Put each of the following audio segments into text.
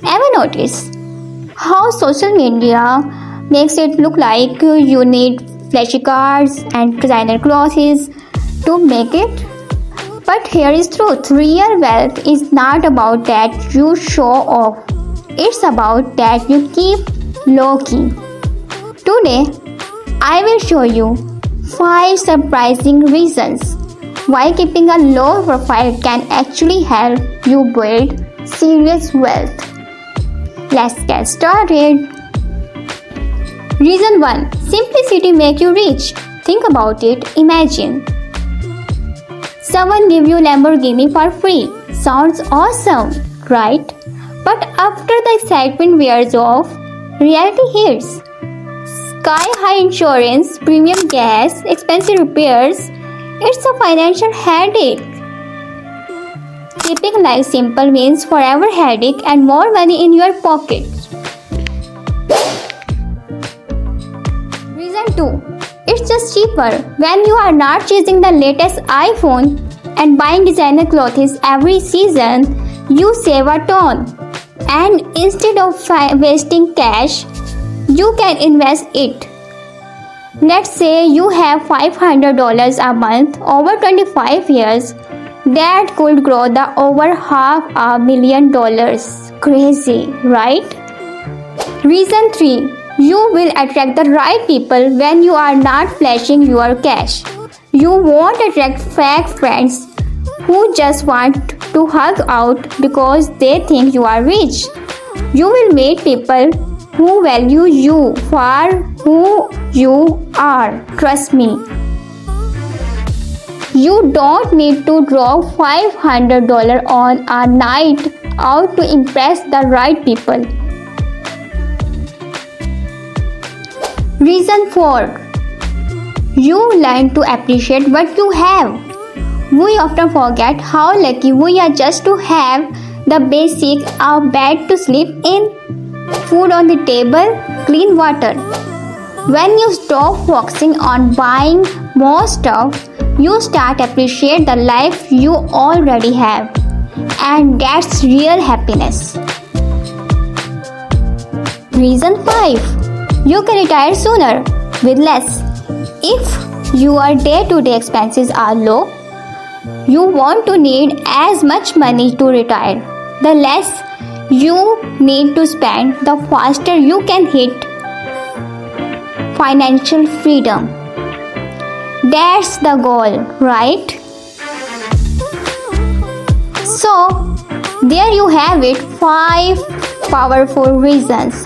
Ever notice how social media makes it look like you need flashy cars and designer clothes to make it? But here is truth. Real wealth is not about that you show off. It's about that you keep low key. Today, I will show you 5 surprising reasons why keeping a low profile can actually help you build serious wealth. Let's get started. Reason 1. Simplicity makes you rich. Think about it. Imagine someone give you Lamborghini for free. Sounds awesome, right? But after the excitement wears off, reality hits. Sky-high insurance, premium gas, expensive repairs. It's a financial headache. Keeping life simple means forever headache and more money in your pocket. Reason 2. It's just cheaper. When you are not chasing the latest iPhone and buying designer clothes every season, you save a ton. And instead of wasting cash, you can invest it. Let's say you have $500 a month over 25 years. That could grow the over $500,000. Crazy, right? Reason 3. You will attract the right people when you are not flashing your cash. You won't attract fake friends who just want to hug out because they think you are rich. You will meet people who value you for who you are. Trust me. You don't need to drop $500 on a night out to impress the right people. Reason 4. You learn to appreciate what you have. We often forget how lucky we are just to have the basics: a bed to sleep in, food on the table, clean water. When you stop focusing on buying more stuff, you start appreciate the life you already have. And that's real happiness. Reason 5. You can retire sooner with less. If your day-to-day expenses are low, you want to need as much money to retire. The less you need to spend, the faster you can hit financial freedom. That's the goal, right? So, there you have it, 5 powerful reasons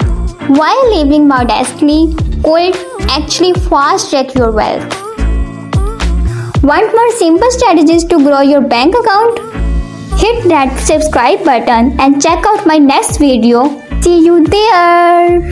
why living modestly could actually fast track your wealth. Want more simple strategies to grow your bank account? Hit that subscribe button and check out my next video. See you there.